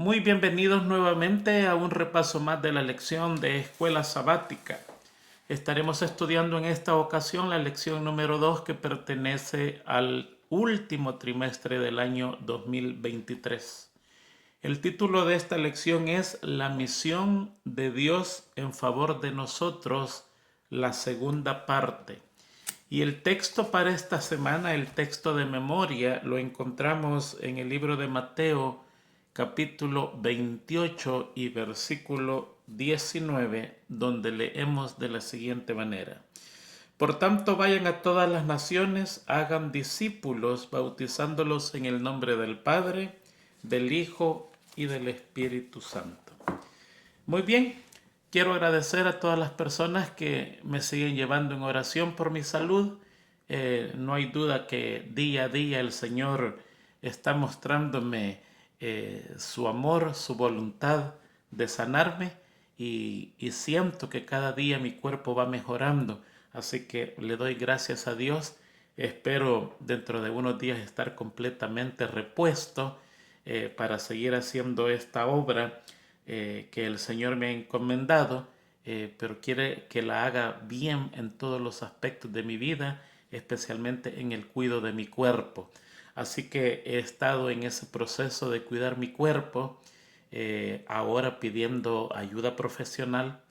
Muy bienvenidos nuevamente a un repaso más de la lección de Escuela Sabática. Estaremos estudiando en esta ocasión la lección número 2 que pertenece al último trimestre del año 2023. El título de esta lección es La misión de Dios en favor de nosotros, la segunda parte. Y el texto para esta semana, el texto de memoria, lo encontramos en el libro de Mateo, capítulo 28 y versículo 19, donde leemos de la siguiente manera. Por tanto, vayan a todas las naciones, hagan discípulos, bautizándolos en el nombre del Padre, del Hijo y del Espíritu Santo. Muy bien, quiero agradecer a todas las personas que me siguen llevando en oración por mi salud. No hay duda que día a día el Señor está mostrándome su amor, su voluntad de sanarme y siento que cada día mi cuerpo va mejorando. Así que le doy gracias a Dios. Espero dentro de unos días estar completamente repuesto para seguir haciendo esta obra que el Señor me ha encomendado, pero quiere que la haga bien en todos los aspectos de mi vida, especialmente en el cuidado de mi cuerpo. Así que he estado en ese proceso de cuidar mi cuerpo, ahora pidiendo ayuda profesional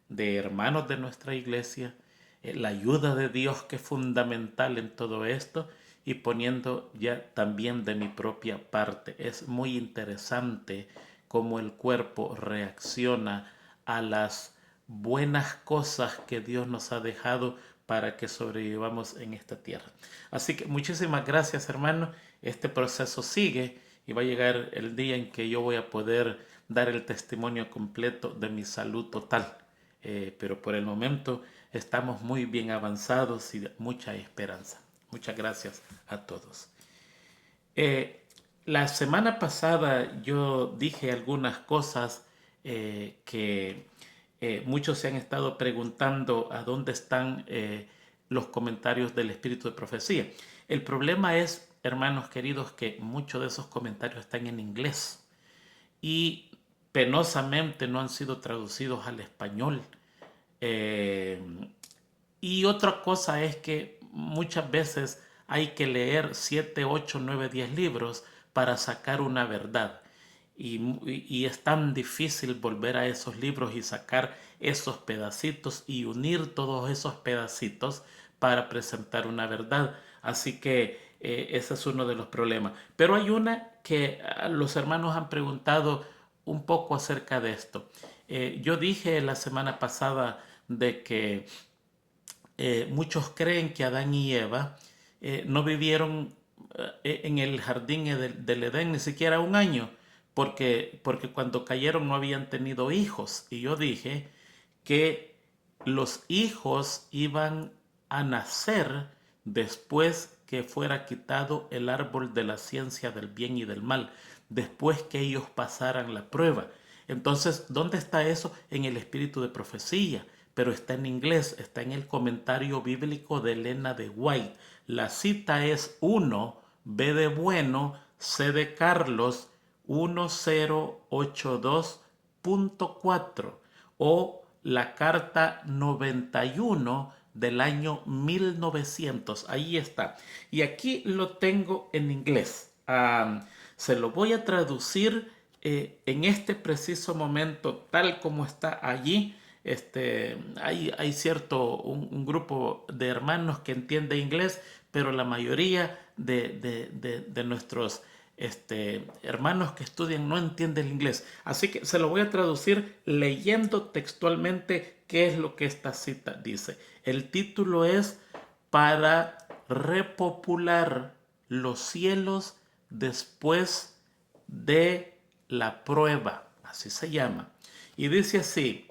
de hermanos de nuestra iglesia, la ayuda de Dios que es fundamental en todo esto y poniendo ya también de mi propia parte. Es muy interesante cómo el cuerpo reacciona a las buenas cosas que Dios nos ha dejado para que sobrevivamos en esta tierra. Así que muchísimas gracias, hermano. Este proceso sigue y va a llegar el día en que yo voy a poder dar el testimonio completo de mi salud total. Pero por el momento estamos muy bien avanzados y mucha esperanza. Muchas gracias a todos. La semana pasada yo dije algunas cosas que muchos se han estado preguntando a dónde están los comentarios del espíritu de profecía. El problema es, hermanos queridos, que muchos de esos comentarios están en inglés y penosamente no han sido traducidos al español. Eh, y otra cosa es que muchas veces hay que leer 7, 8, 9, 10 libros para sacar una verdad. Y es tan difícil volver a esos libros y sacar esos pedacitos y unir todos esos pedacitos para presentar una verdad. Así que ese es uno de los problemas. Pero hay una que los hermanos han preguntado un poco acerca de esto. Yo dije la semana pasada de que muchos creen que Adán y Eva no vivieron en el jardín del Edén ni siquiera un año, porque cuando cayeron no habían tenido hijos. Y yo dije que los hijos iban a nacer después que fuera quitado el árbol de la ciencia del bien y del mal, después que ellos pasaran la prueba. Entonces, ¿dónde está eso? En el espíritu de profecía, pero está en inglés, está en el comentario bíblico de Elena de White. La cita es 1, B de bueno, C de Carlos, 1082.4 o la carta 91 del año 1900. Ahí está. Y aquí lo tengo en inglés. Se lo voy a traducir en este preciso momento tal como está allí. Hay cierto un grupo de hermanos que entiende inglés, pero la mayoría de nuestros hermanos que estudian no entienden el inglés. Así que se lo voy a traducir leyendo textualmente qué es lo que esta cita dice. El título es Para repopular los cielos después de la prueba. Así se llama. Y dice así: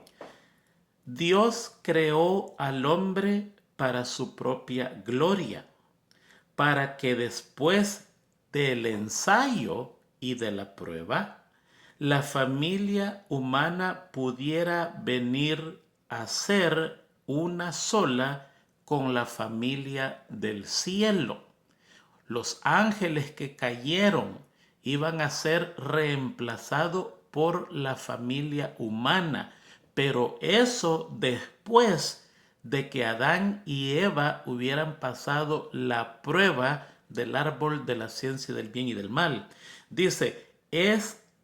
Dios creó al hombre para su propia gloria, para que después del ensayo y de la prueba, la familia humana pudiera venir a ser una sola con la familia del cielo. Los ángeles que cayeron iban a ser reemplazados por la familia humana, pero eso después de que Adán y Eva hubieran pasado la prueba del árbol de la ciencia del bien y del mal. Dice,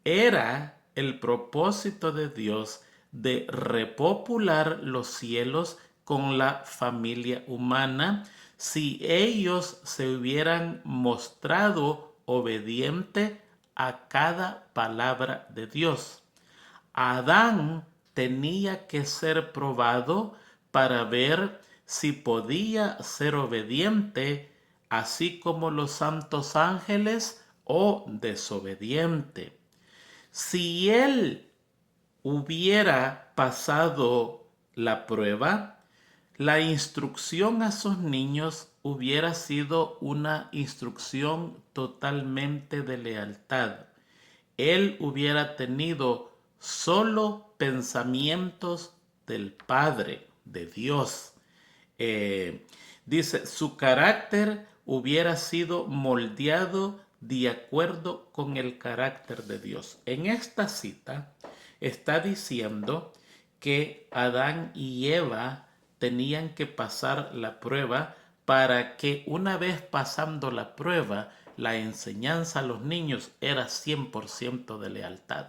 era el propósito de Dios de repopular los cielos con la familia humana si ellos se hubieran mostrado obediente a cada palabra de Dios. Adán tenía que ser probado para ver si podía ser obediente, así como los santos ángeles, o desobediente. Si él hubiera pasado la prueba, la instrucción a sus niños hubiera sido una instrucción totalmente de lealtad. Él hubiera tenido solo pensamientos del Padre, de Dios. Dice, su carácter hubiera sido moldeado de acuerdo con el carácter de Dios. En esta cita está diciendo que Adán y Eva tenían que pasar la prueba para que una vez pasando la prueba, la enseñanza a los niños era 100% de lealtad.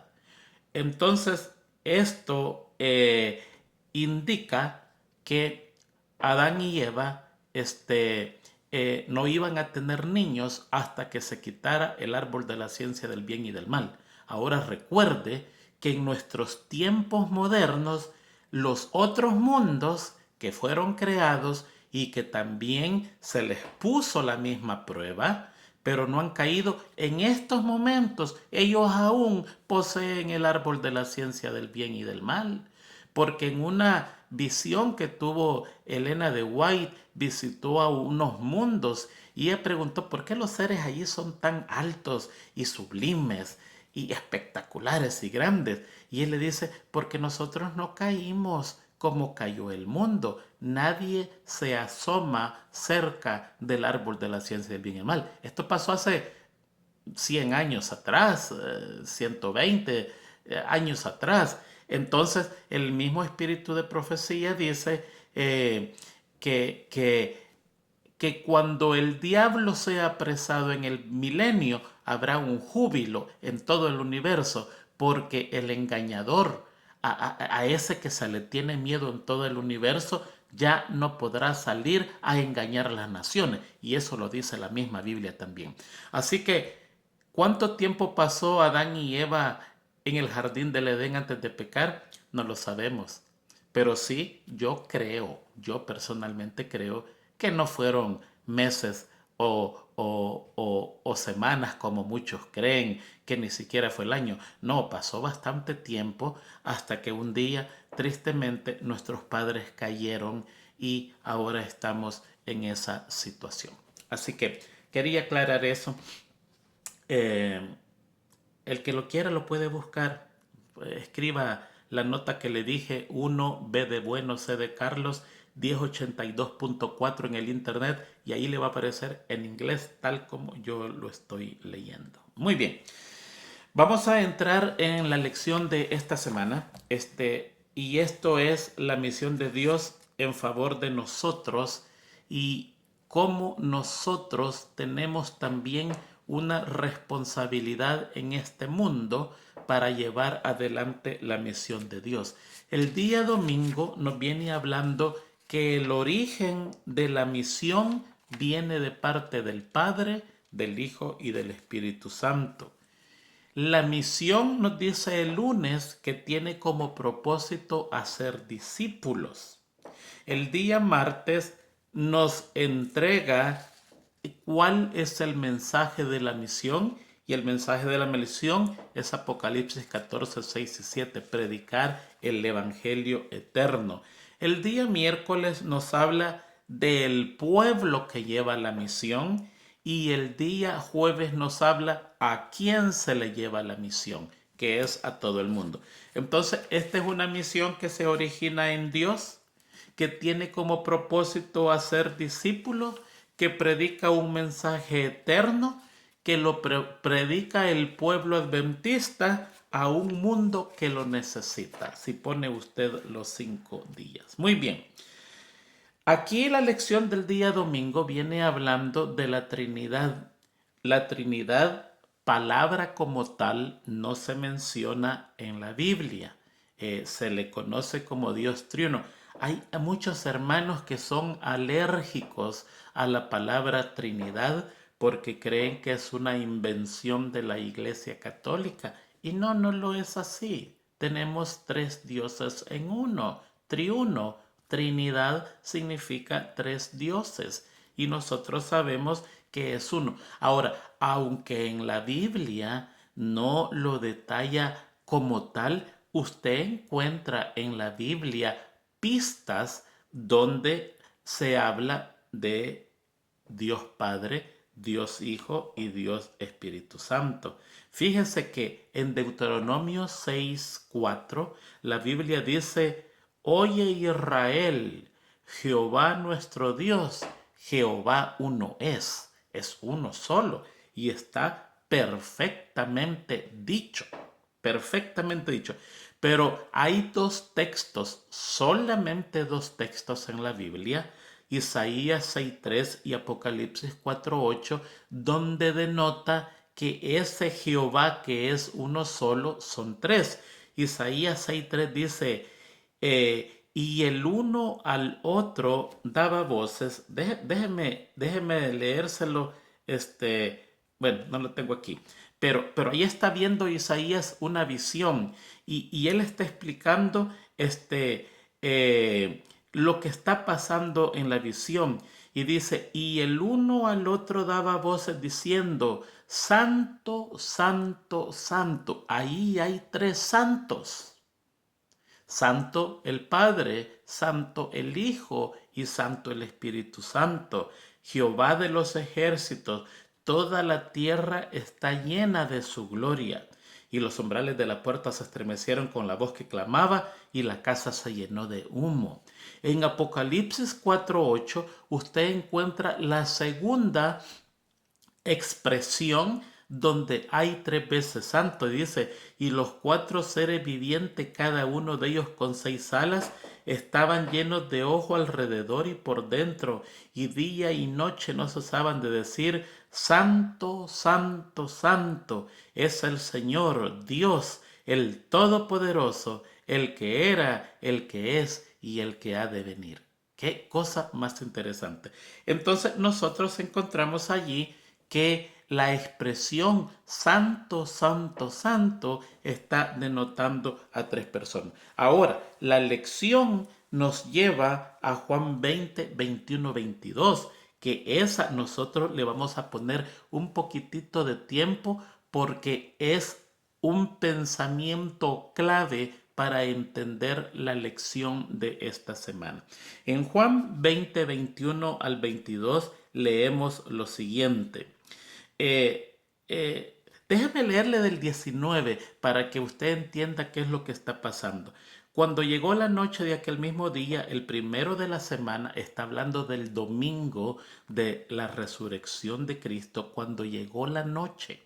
Entonces, esto indica que Adán y Eva no iban a tener niños hasta que se quitara el árbol de la ciencia del bien y del mal. Ahora recuerde que en nuestros tiempos modernos, los otros mundos que fueron creados y que también se les puso la misma prueba, pero no han caído. En estos momentos ellos aún poseen el árbol de la ciencia del bien y del mal, porque en una visión que tuvo Elena de White visitó a unos mundos y ella preguntó por qué los seres allí son tan altos y sublimes y espectaculares y grandes. Y él le dice, porque nosotros no caímos como cayó el mundo. Nadie se asoma cerca del árbol de la ciencia del bien y el mal. Esto pasó hace 100 años atrás, 120 años atrás. Entonces, el mismo espíritu de profecía dice que cuando el diablo sea apresado en el milenio, habrá un júbilo en todo el universo, porque el engañador, a ese que se le tiene miedo en todo el universo, ya no podrá salir a engañar a las naciones. Y eso lo dice la misma Biblia también. Así que, ¿cuánto tiempo pasó Adán y Eva en el jardín del Edén antes de pecar? No lo sabemos. Pero sí, yo personalmente creo que no fueron meses o semanas como muchos creen, que ni siquiera fue el año. No, pasó bastante tiempo hasta que un día, tristemente, nuestros padres cayeron y ahora estamos en esa situación. Así que quería aclarar eso. El que lo quiera lo puede buscar. Escriba la nota que le dije, 1B de bueno, C de Carlos, 1082.4 en el internet, y ahí le va a aparecer en inglés tal como yo lo estoy leyendo. Muy bien, vamos a entrar en la lección de esta semana, y esto es la misión de Dios en favor de nosotros y cómo nosotros tenemos también una responsabilidad en este mundo para llevar adelante la misión de Dios. El día domingo nos viene hablando que el origen de la misión viene de parte del Padre, del Hijo y del Espíritu Santo. La misión, nos dice el lunes, que tiene como propósito hacer discípulos. El día martes nos entrega cuál es el mensaje de la misión, y el mensaje de la misión es Apocalipsis 14, 6 y 7, predicar el evangelio eterno. El día miércoles nos habla del pueblo que lleva la misión, y el día jueves nos habla a quién se le lleva la misión, que es a todo el mundo. Entonces, esta es una misión que se origina en Dios, que tiene como propósito hacer discípulos, que predica un mensaje eterno, que lo predica el pueblo adventista a un mundo que lo necesita, si pone usted los 5 días. Muy bien. Aquí la lección del día domingo viene hablando de la Trinidad. La Trinidad, palabra como tal, no se menciona en la Biblia. Se le conoce como Dios triuno. Hay muchos hermanos que son alérgicos a la palabra Trinidad porque creen que es una invención de la Iglesia Católica. Y no, no lo es así. Tenemos 3 dioses en uno, triuno. Trinidad significa 3 dioses y nosotros sabemos que es uno. Ahora, aunque en la Biblia no lo detalla como tal, usted encuentra en la Biblia pistas donde se habla de Dios Padre, Dios Hijo y Dios Espíritu Santo. Fíjese que en Deuteronomio 6:4 la Biblia dice: Oye Israel, Jehová nuestro Dios, Jehová uno es uno solo y está perfectamente dicho. Pero hay 2 textos, solamente 2 textos en la Biblia, Isaías 6:3 y Apocalipsis 4:8, donde denota que ese Jehová que es uno solo son 3. Isaías 6:3 dice, y el uno al otro daba voces. Déjeme leérselo. Bueno, no lo tengo aquí. Pero ahí está viendo Isaías una visión y él está explicando lo que está pasando en la visión. Y dice, y el uno al otro daba voces diciendo, Santo, Santo, Santo. Ahí hay 3 santos. Santo el Padre, Santo el Hijo y Santo el Espíritu Santo. Jehová de los ejércitos, toda la tierra está llena de su gloria. Y los umbrales de la puerta se estremecieron con la voz que clamaba y la casa se llenó de humo. En Apocalipsis 4:8 usted encuentra la segunda expresión donde hay 3 veces santo. Dice, y los 4 seres vivientes, cada uno de ellos con 6 alas, estaban llenos de ojo alrededor y por dentro, y día y noche no cesaban de decir, Santo, Santo, Santo, es el Señor Dios, el Todopoderoso, el que era, el que es y el que ha de venir. Qué cosa más interesante. Entonces nosotros encontramos allí que la expresión santo, santo, santo está denotando a 3 personas. Ahora, la lección nos lleva a Juan 20, 21, 22, que esa nosotros le vamos a poner un poquitito de tiempo porque es un pensamiento clave para entender la lección de esta semana. En Juan 20, 21 al 22 leemos lo siguiente. Déjeme leerle del 19 para que usted entienda qué es lo que está pasando. Cuando llegó la noche de aquel mismo día, el primero de la semana, está hablando del domingo de la resurrección de Cristo, cuando llegó la noche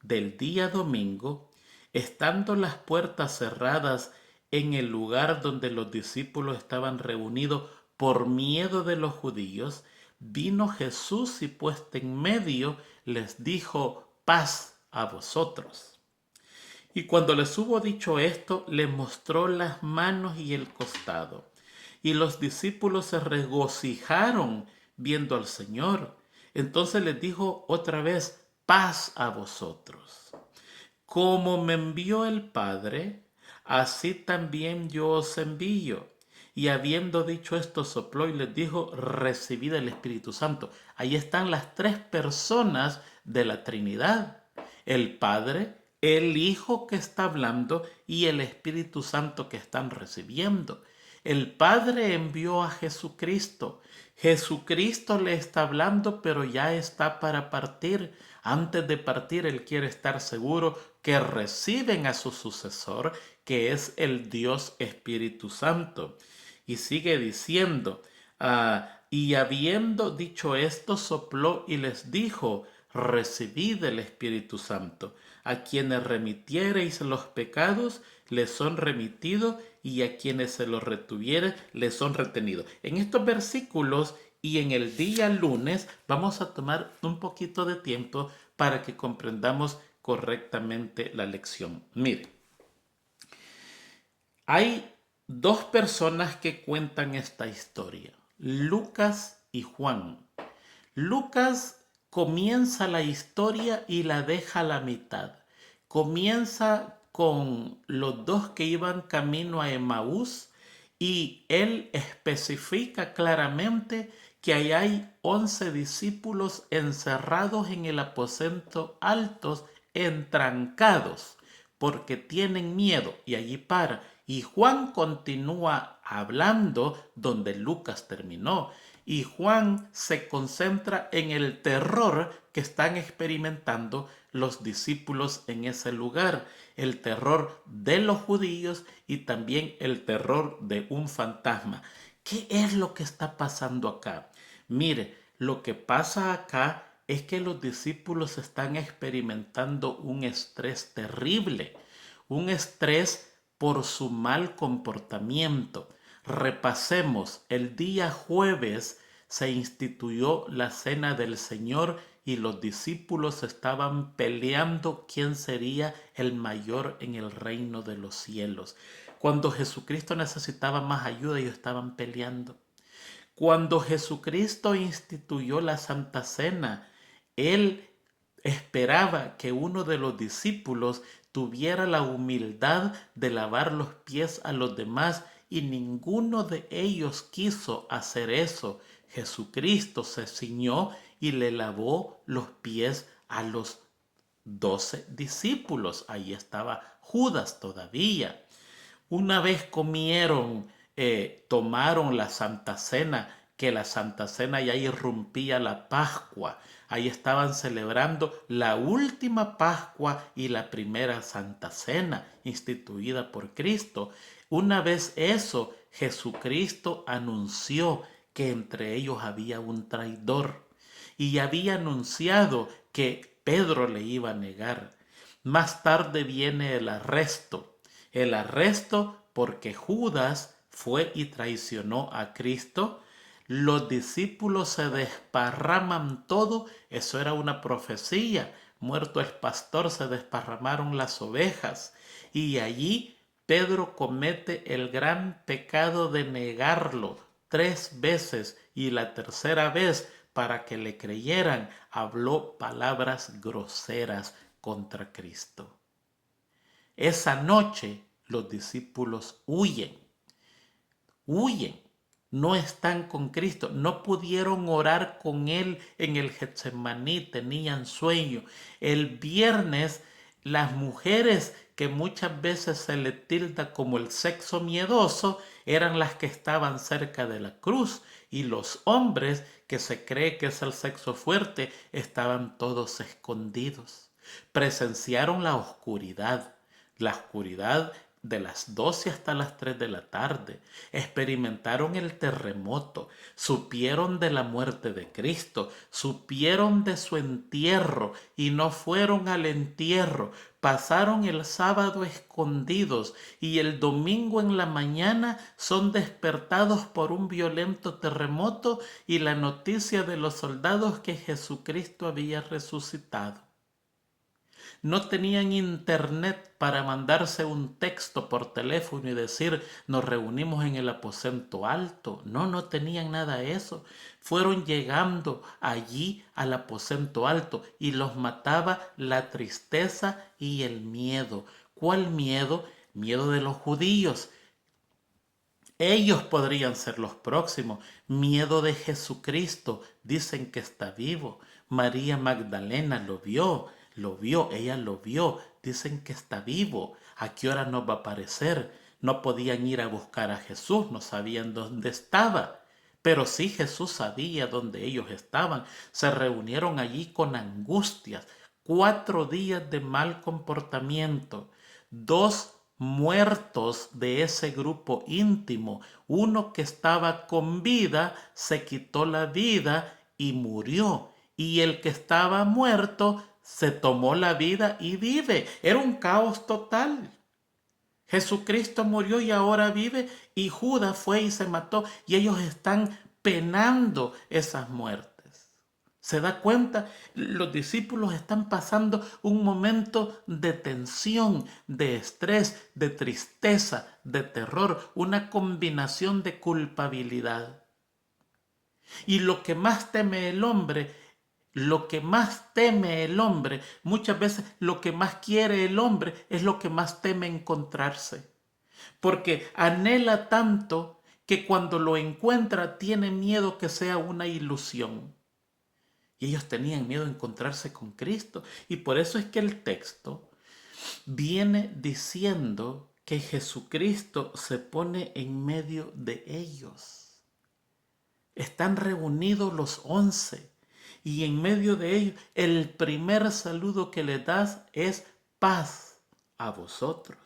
del día domingo, estando las puertas cerradas en el lugar donde los discípulos estaban reunidos por miedo de los judíos, vino Jesús y puesto en medio les dijo, paz a vosotros. Y cuando les hubo dicho esto, les mostró las manos y el costado. Y los discípulos se regocijaron viendo al Señor. Entonces les dijo otra vez, paz a vosotros. Como me envió el Padre, así también yo os envío. Y habiendo dicho esto, sopló y les dijo, recibid el Espíritu Santo. Ahí están las 3 personas de la Trinidad. El Padre, el Hijo que está hablando y el Espíritu Santo que están recibiendo. El Padre envió a Jesucristo. Jesucristo le está hablando, pero ya está para partir. Antes de partir, Él quiere estar seguro que reciben a su sucesor, que es el Dios Espíritu Santo. Y sigue diciendo, y habiendo dicho esto, sopló y les dijo, recibid el Espíritu Santo. A quienes remitiereis los pecados, les son remitidos, y a quienes se los retuviere, les son retenidos. En estos versículos y en el día lunes vamos a tomar un poquito de tiempo para que comprendamos correctamente la lección. Mire, hay dos personas que cuentan esta historia, Lucas y Juan. Lucas comienza la historia y la deja a la mitad. Comienza con los dos que iban camino a Emaús y él especifica claramente que ahí hay 11 discípulos encerrados en el aposento altos, entrancados, porque tienen miedo, y allí para. Y Juan continúa hablando donde Lucas terminó. Y Juan se concentra en el terror que están experimentando los discípulos en ese lugar, el terror de los judíos y también el terror de un fantasma. ¿Qué es lo que está pasando acá? Mire, lo que pasa acá es que los discípulos están experimentando un estrés terrible, un estrés por su mal comportamiento. Repasemos, el día jueves se instituyó la cena del Señor y los discípulos estaban peleando quién sería el mayor en el reino de los cielos. Cuando Jesucristo necesitaba más ayuda, ellos estaban peleando. Cuando Jesucristo instituyó la Santa Cena, Él esperaba que uno de los discípulos tuviera la humildad de lavar los pies a los demás y ninguno de ellos quiso hacer eso. Jesucristo se ciñó y le lavó los pies a los 12 discípulos. Ahí estaba Judas todavía. Una vez tomaron la Santa Cena, que la Santa Cena ya irrumpía la Pascua. Ahí estaban celebrando la última Pascua y la primera Santa Cena instituida por Cristo. Una vez eso, Jesucristo anunció que entre ellos había un traidor y había anunciado que Pedro le iba a negar. Más tarde viene el arresto. El arresto porque Judas fue y traicionó a Cristo. Los discípulos se desparraman todo. Eso era una profecía. Muerto el pastor, se desparramaron las ovejas. Y allí Pedro comete el gran pecado de negarlo 3 veces. Y la tercera vez, para que le creyeran, habló palabras groseras contra Cristo. Esa noche los discípulos huyen, no están con Cristo, no pudieron orar con Él en el Getsemaní, tenían sueño. El viernes las mujeres que muchas veces se le tilda como el sexo miedoso eran las que estaban cerca de la cruz y los hombres que se cree que es el sexo fuerte estaban todos escondidos. Presenciaron la oscuridad de las 12 hasta las 3 de la tarde. Experimentaron el terremoto, supieron de la muerte de Cristo, supieron de su entierro y no fueron al entierro. Pasaron el sábado escondidos y el domingo en la mañana son despertados por un violento terremoto y la noticia de los soldados que Jesucristo había resucitado. No tenían internet para mandarse un texto por teléfono y decir nos reunimos en el aposento alto. No tenían nada de eso. Fueron llegando allí al aposento alto y los mataba la tristeza y el miedo. ¿Cuál miedo? Miedo de los judíos. Ellos podrían ser los próximos. Miedo de Jesucristo. Dicen que está vivo. María Magdalena ella lo vio. Dicen que está vivo. ¿A qué hora nos va a aparecer? No podían ir a buscar a Jesús, no sabían dónde estaba. Pero sí Jesús sabía dónde ellos estaban. Se reunieron allí con angustias. 4 días de mal comportamiento. 2 muertos de ese grupo íntimo. Uno que estaba con vida se quitó la vida y murió. Y el que estaba muerto se tomó la vida y vive. Era un caos total. Jesucristo murió y ahora vive, y Judas fue y se mató, y ellos están penando esas muertes. ¿Se da cuenta? Los discípulos están pasando un momento de tensión, de estrés, de tristeza, de terror, una combinación de culpabilidad. Y lo que más teme el hombre, muchas veces lo que más quiere el hombre es lo que más teme encontrarse. Porque anhela tanto que cuando lo encuentra tiene miedo que sea una ilusión. Y ellos tenían miedo de encontrarse con Cristo. Y por eso es que el texto viene diciendo que Jesucristo se pone en medio de ellos. Están reunidos los 11 y en medio de ellos el primer saludo que les das es paz a vosotros.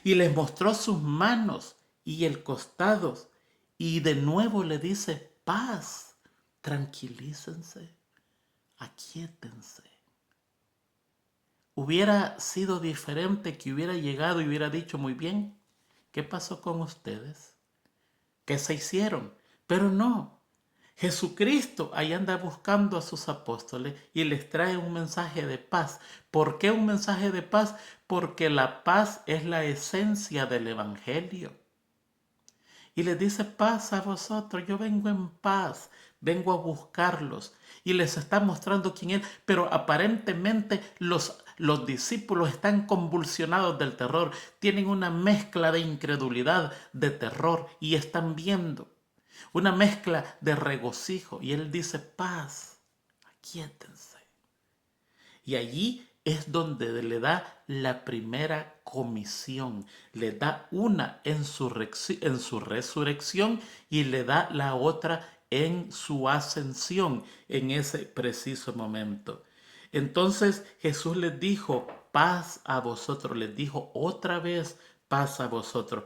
Y les mostró sus manos y el costado y de nuevo le dice paz, tranquilícense, aquíétense. Hubiera sido diferente que hubiera llegado y hubiera dicho muy bien, ¿qué pasó con ustedes? ¿Qué se hicieron? Pero no. Jesucristo ahí anda buscando a sus apóstoles y les trae un mensaje de paz. ¿Por qué un mensaje de paz? Porque la paz es la esencia del Evangelio. Y les dice paz a vosotros, yo vengo en paz, vengo a buscarlos. Y les está mostrando quién es, pero aparentemente los discípulos están convulsionados del terror, tienen una mezcla de incredulidad, de terror, y están viendo una mezcla de regocijo. Y él dice paz, aquíétense. Y allí es donde le da la primera comisión. Le da una en su resurrección y le da la otra en su ascensión en ese preciso momento. Entonces Jesús les dijo, paz a vosotros. Les dijo otra vez, paz a vosotros.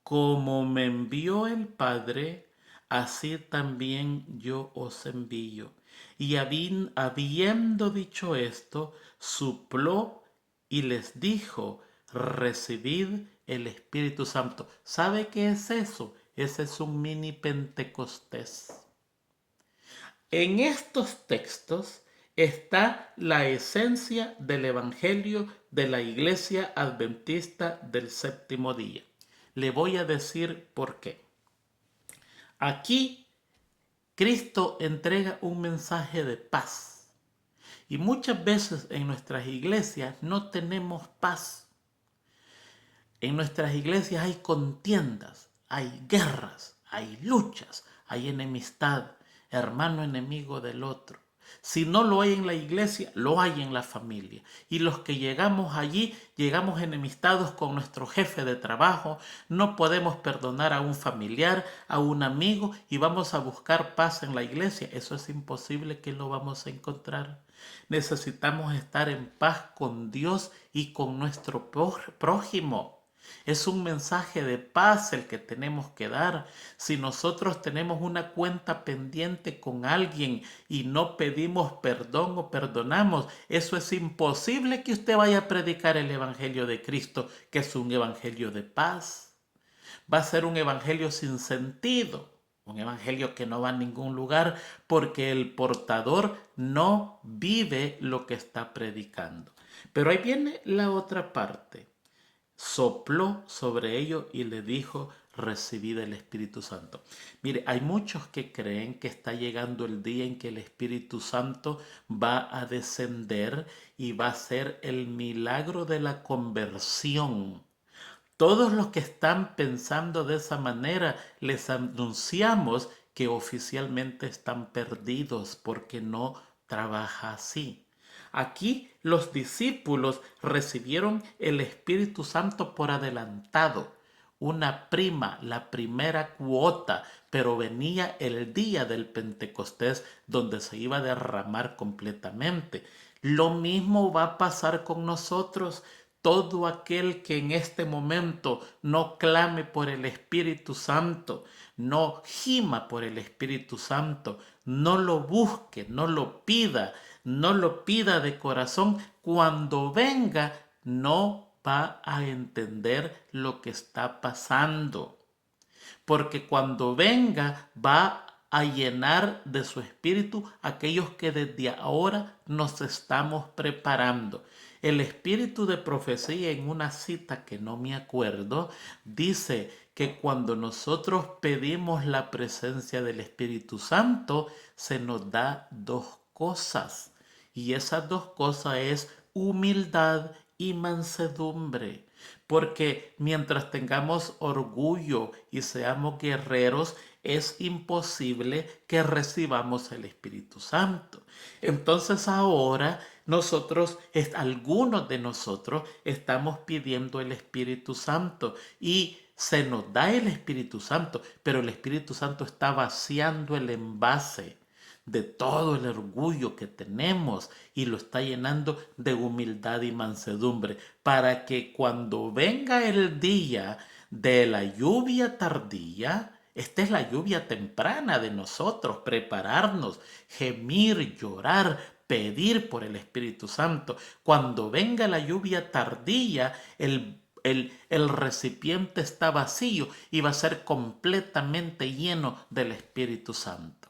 Como me envió el Padre, así también yo os envío. Y habiendo dicho esto, sopló y les dijo, recibid el Espíritu Santo. ¿Sabe qué es eso? Ese es un mini Pentecostés. En estos textos está la esencia del Evangelio de la Iglesia Adventista del Séptimo Día. Le voy a decir por qué. Aquí Cristo entrega un mensaje de paz. Y muchas veces en nuestras iglesias no tenemos paz. En nuestras iglesias hay contiendas, hay guerras, hay luchas, hay enemistad, hermano enemigo del otro. Si no lo hay en la iglesia, lo hay en la familia. Y los que llegamos allí, llegamos enemistados con nuestro jefe de trabajo, no podemos perdonar a un familiar, a un amigo, y vamos a buscar paz en la iglesia. Eso es imposible que lo vamos a encontrar. Necesitamos estar en paz con Dios y con nuestro prójimo. Es un mensaje de paz el que tenemos que dar. Si nosotros tenemos una cuenta pendiente con alguien y no pedimos perdón o perdonamos, eso es imposible que usted vaya a predicar el Evangelio de Cristo, que es un Evangelio de paz. Va a ser un Evangelio sin sentido, un Evangelio que no va a ningún lugar porque el portador no vive lo que está predicando. Pero ahí viene la otra parte. Sopló sobre ellos y le dijo, recibid el Espíritu Santo. Mire, hay muchos que creen que está llegando el día en que el Espíritu Santo va a descender y va a ser el milagro de la conversión. Todos los que están pensando de esa manera, les anunciamos que oficialmente están perdidos porque no trabaja así. Aquí los discípulos recibieron el Espíritu Santo por adelantado, una prima, la primera cuota, pero venía el día del Pentecostés donde se iba a derramar completamente. Lo mismo va a pasar con nosotros. Todo aquel que en este momento no clame por el Espíritu Santo, no gima por el Espíritu Santo, no lo busque, no lo pida, no lo pida de corazón. Cuando venga, no va a entender lo que está pasando. Porque cuando venga, va a llenar de su espíritu aquellos que desde ahora nos estamos preparando. El espíritu de profecía, en una cita que no me acuerdo, dice que cuando nosotros pedimos la presencia del Espíritu Santo, se nos da dos cosas. Y esas dos cosas es humildad y mansedumbre. Porque mientras tengamos orgullo y seamos guerreros, es imposible que recibamos el Espíritu Santo. Entonces ahora algunos de nosotros estamos pidiendo el Espíritu Santo y se nos da el Espíritu Santo, pero el Espíritu Santo está vaciando el envase de todo el orgullo que tenemos y lo está llenando de humildad y mansedumbre para que cuando venga el día de la lluvia tardía, esta es la lluvia temprana de nosotros, prepararnos, gemir, llorar, pedir por el Espíritu Santo. Cuando venga la lluvia tardía, el recipiente está vacío y va a ser completamente lleno del Espíritu Santo.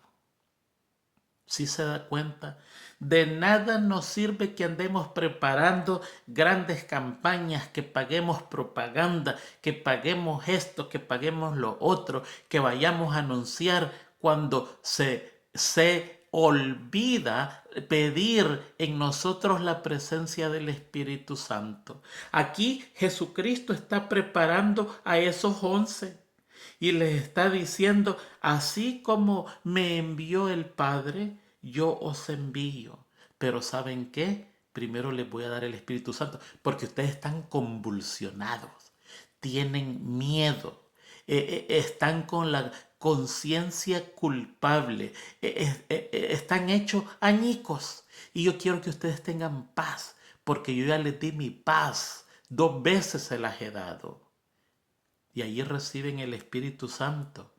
¿Sí se da cuenta? De nada nos sirve que andemos preparando grandes campañas, que paguemos propaganda, que paguemos esto, que paguemos lo otro, que vayamos a anunciar cuando se olvida pedir en nosotros la presencia del Espíritu Santo. Aquí Jesucristo está preparando a esos 11 y les está diciendo, así como me envió el Padre, yo os envío. Pero ¿saben qué? Primero les voy a dar el Espíritu Santo, porque ustedes están convulsionados, tienen miedo, están con la conciencia culpable, están hechos añicos. Y yo quiero que ustedes tengan paz, porque yo ya les di mi paz, 2 veces se las he dado. Y allí reciben el Espíritu Santo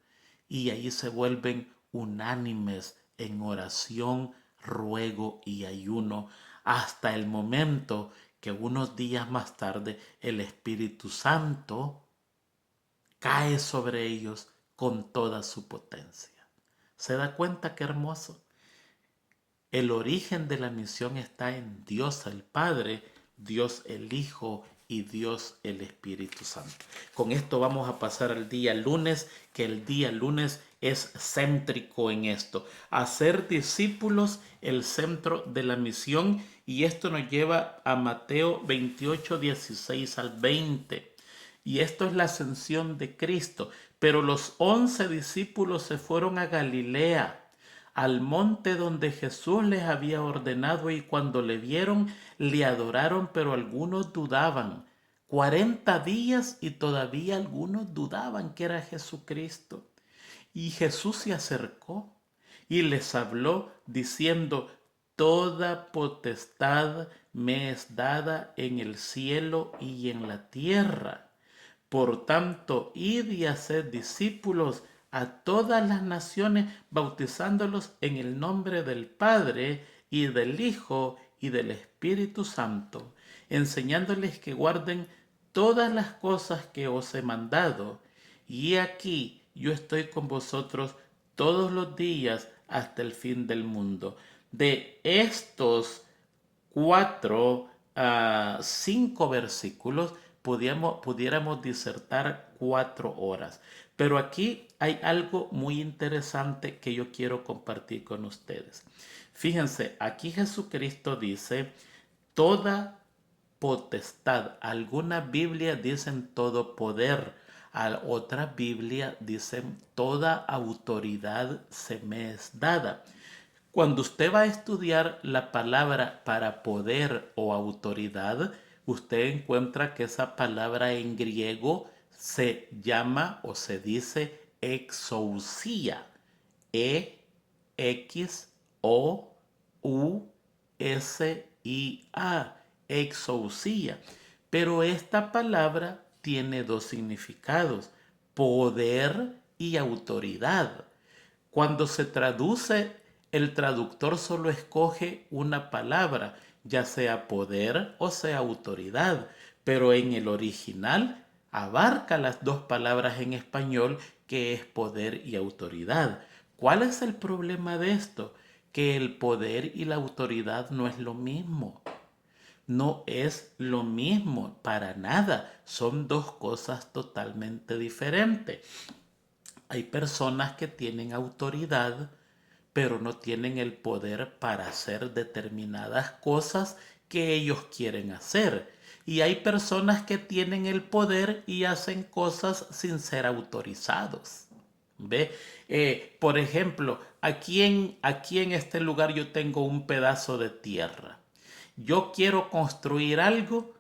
y allí se vuelven unánimes en oración, ruego y ayuno hasta el momento que unos días más tarde el Espíritu Santo cae sobre ellos con toda su potencia. ¿Se da cuenta qué hermoso? El origen de la misión está en Dios el Padre, Dios el Hijo y Dios el Espíritu Santo. Con esto vamos a pasar al día lunes, que el día lunes es céntrico en esto. Hacer discípulos el centro de la misión, y esto nos lleva a Mateo 28, 16 al 20. Y esto es la ascensión de Cristo. Pero los 11 discípulos se fueron a Galilea, al monte donde Jesús les había ordenado, y cuando le vieron, le adoraron, pero algunos dudaban. 40 días y todavía algunos dudaban que era Jesucristo. Y Jesús se acercó y les habló diciendo, toda potestad me es dada en el cielo y en la tierra. Por tanto, id y haced discípulos a todas las naciones, bautizándolos en el nombre del Padre y del Hijo y del Espíritu Santo, enseñándoles que guarden todas las cosas que os he mandado. Y aquí yo estoy con vosotros todos los días hasta el fin del mundo. De estos 5 versículos pudiéramos disertar 4 horas. Pero aquí hay algo muy interesante que yo quiero compartir con ustedes. Fíjense, aquí Jesucristo dice, toda potestad. Algunas Biblias dicen todo poder. Otras Biblias dicen toda autoridad se me es dada. Cuando usted va a estudiar la palabra para poder o autoridad, usted encuentra que esa palabra en griego se llama o se dice exousia. E-X-O-U-S-I-A. Exousia. Pero esta palabra tiene 2 significados: poder y autoridad. Cuando se traduce el traductor solo escoge una palabra, ya sea poder o sea autoridad, pero en el original abarca las dos palabras en español, que es poder y autoridad. ¿Cuál es el problema de esto? Que el poder y la autoridad no es lo mismo. No es lo mismo para nada. Son dos cosas totalmente diferentes. Hay personas que tienen autoridad, pero no tienen el poder para hacer determinadas cosas que ellos quieren hacer. Y hay personas que tienen el poder y hacen cosas sin ser autorizados. ¿Ve? Por ejemplo, aquí en este lugar yo tengo un pedazo de tierra. Yo quiero construir algo,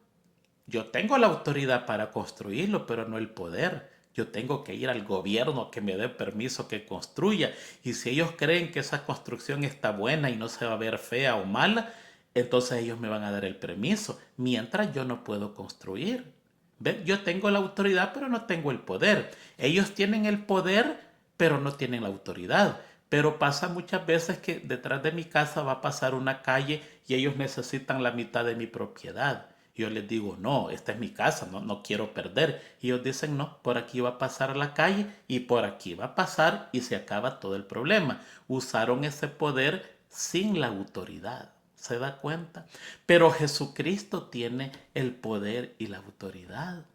yo tengo la autoridad para construirlo, pero no el poder. Yo tengo que ir al gobierno que me dé permiso que construya. Y si ellos creen que esa construcción está buena y no se va a ver fea o mala, entonces ellos me van a dar el permiso, mientras yo no puedo construir. ¿Ven? Yo tengo la autoridad, pero no tengo el poder. Ellos tienen el poder, pero no tienen la autoridad. Pero pasa muchas veces que detrás de mi casa va a pasar una calle y ellos necesitan la mitad de mi propiedad. Yo les digo, no, esta es mi casa, no quiero perder. Y ellos dicen, no, por aquí va a pasar la calle y por aquí va a pasar y se acaba todo el problema. Usaron ese poder sin la autoridad. ¿Se da cuenta? Pero Jesucristo tiene el poder y la autoridad.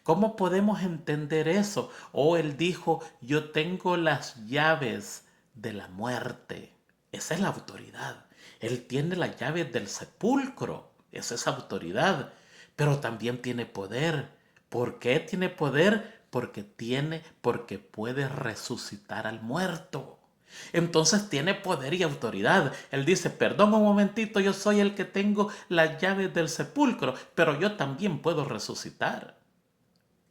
¿Cómo podemos entender eso? Oh, él dijo, yo tengo las llaves de la muerte. Esa es la autoridad. Él tiene las llaves del sepulcro. Esa es autoridad. Pero también tiene poder. ¿Por qué tiene poder? Porque puede resucitar al muerto. Entonces tiene poder y autoridad. Él dice, perdón un momentito, yo soy el que tengo las llaves del sepulcro, pero yo también puedo resucitar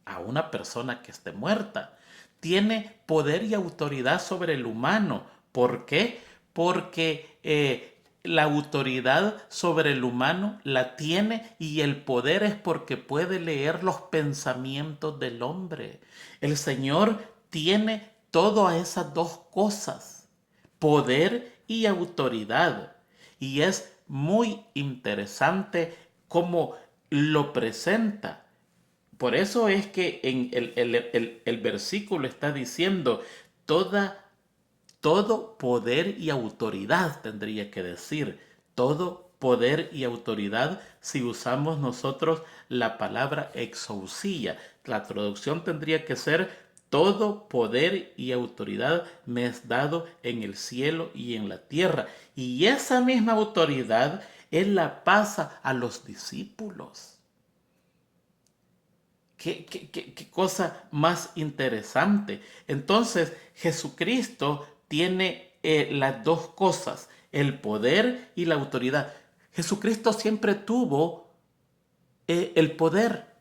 a una persona que esté muerta. Tiene poder y autoridad sobre el humano. ¿Por qué? Porque la autoridad sobre el humano la tiene y el poder es porque puede leer los pensamientos del hombre. El Señor tiene todas esas dos cosas, poder y autoridad. Y es muy interesante cómo lo presenta. Por eso es que en el versículo está diciendo, toda, todo poder y autoridad, tendría que decir, todo poder y autoridad si usamos nosotros la palabra exousia. La traducción tendría que ser, todo poder y autoridad me es dado en el cielo y en la tierra. Y esa misma autoridad Él la pasa a los discípulos. Qué cosa más interesante. Entonces, Jesucristo tiene las dos cosas, el poder y la autoridad. Jesucristo siempre tuvo el poder.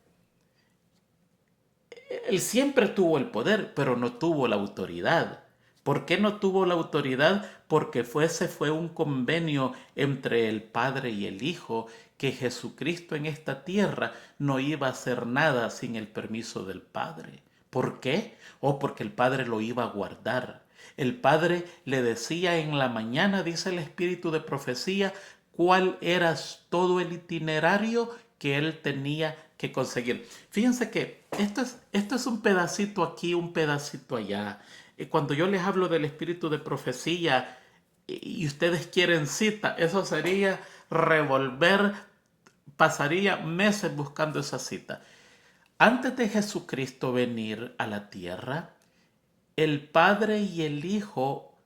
Él siempre tuvo el poder, pero no tuvo la autoridad. ¿Por qué no tuvo la autoridad? Porque ese fue un convenio entre el Padre y el Hijo, que Jesucristo en esta tierra no iba a hacer nada sin el permiso del Padre. ¿Por qué? Porque el Padre lo iba a guardar. El Padre le decía en la mañana, dice el Espíritu de profecía, cuál era todo el itinerario que él tenía que conseguir. Fíjense que esto es un pedacito aquí, un pedacito allá. Cuando yo les hablo del espíritu de profecía y ustedes quieren cita, eso sería revolver, pasaría meses buscando esa cita. Antes de Jesucristo venir a la tierra, el Padre y el Hijo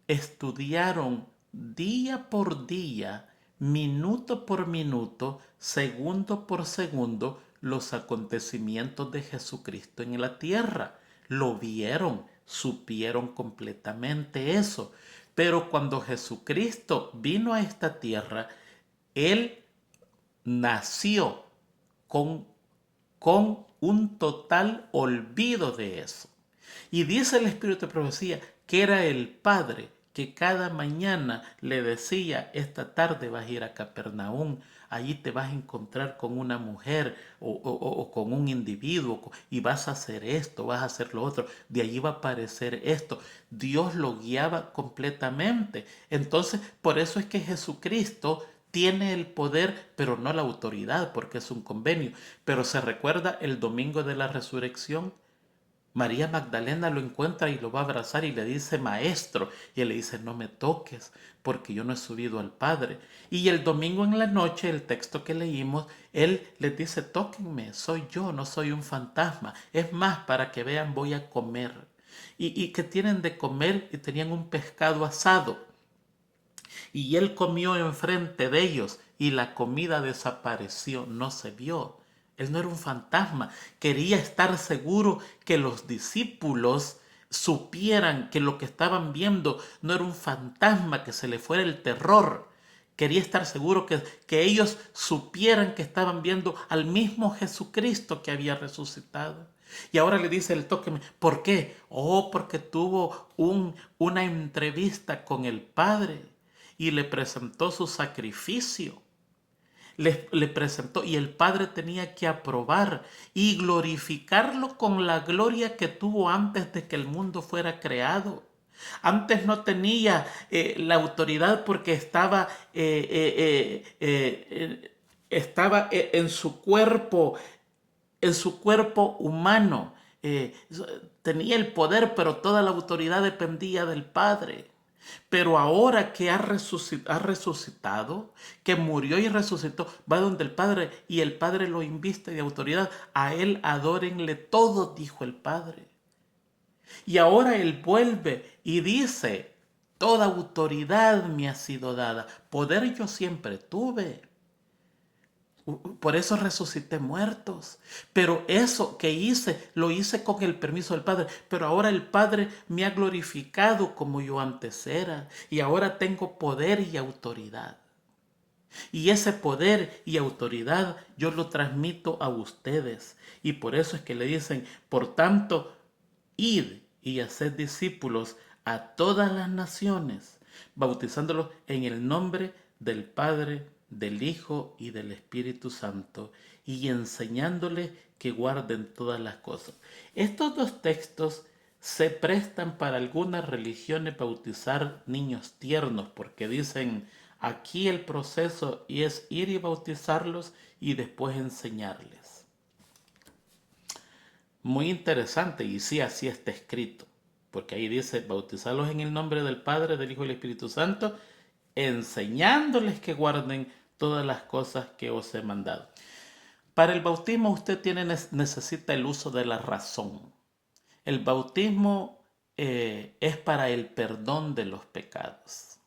estudiaron día por día, minuto por minuto, segundo por segundo, los acontecimientos de Jesucristo en la tierra. Lo vieron, supieron completamente eso. Pero cuando Jesucristo vino a esta tierra, Él nació con, con un total olvido de eso. Y dice el Espíritu de profecía que era el Padre que cada mañana le decía, esta tarde vas a ir a Capernaum allí te vas a encontrar con una mujer o con un individuo y vas a hacer esto, vas a hacer lo otro, de allí va a aparecer esto. Dios lo guiaba completamente. Entonces, por eso es que Jesucristo tiene el poder, pero no la autoridad, porque es un convenio. Pero se recuerda el domingo de la resurrección. María Magdalena lo encuentra y lo va a abrazar y le dice, maestro. Y él le dice, no me toques porque yo no he subido al Padre. Y el domingo en la noche, el texto que leímos, él les dice, tóquenme, soy yo, no soy un fantasma. Es más, para que vean, voy a comer. Y que tienen de comer y tenían un pescado asado. Y él comió enfrente de ellos y la comida desapareció, no se vio. Él no era un fantasma, quería estar seguro que los discípulos supieran que lo que estaban viendo no era un fantasma, que se le fuera el terror. Quería estar seguro que ellos supieran que estaban viendo al mismo Jesucristo que había resucitado. Y ahora le dice el tóqueme, ¿por qué? Oh, porque tuvo una entrevista con el Padre y le presentó su sacrificio. Le presentó y el Padre tenía que aprobar y glorificarlo con la gloria que tuvo antes de que el mundo fuera creado. Antes no tenía la autoridad porque estaba en su cuerpo humano. Tenía el poder, pero toda la autoridad dependía del Padre. Pero ahora que ha resucitado, que murió y resucitó, va donde el Padre y el Padre lo inviste de autoridad. A él adórenle todo, dijo el Padre. Y ahora él vuelve y dice, toda autoridad me ha sido dada. Poder yo siempre tuve. Por eso resucité muertos. Pero eso que hice, lo hice con el permiso del Padre. Pero ahora el Padre me ha glorificado como yo antes era. Y ahora tengo poder y autoridad. Y ese poder y autoridad yo lo transmito a ustedes. Y por eso es que le dicen, por tanto, id y haced discípulos a todas las naciones, bautizándolos en el nombre del Padre, del Hijo y del Espíritu Santo, y enseñándoles que guarden todas las cosas. Estos dos textos se prestan para algunas religiones bautizar niños tiernos, porque dicen, aquí el proceso es ir y bautizarlos y después enseñarles. Muy interesante, y sí, así está escrito, porque ahí dice, bautizarlos en el nombre del Padre, del Hijo y del Espíritu Santo, enseñándoles que guarden todas las cosas que os he mandado. Para el bautismo usted necesita el uso de la razón. El bautismo es para el perdón de los pecados.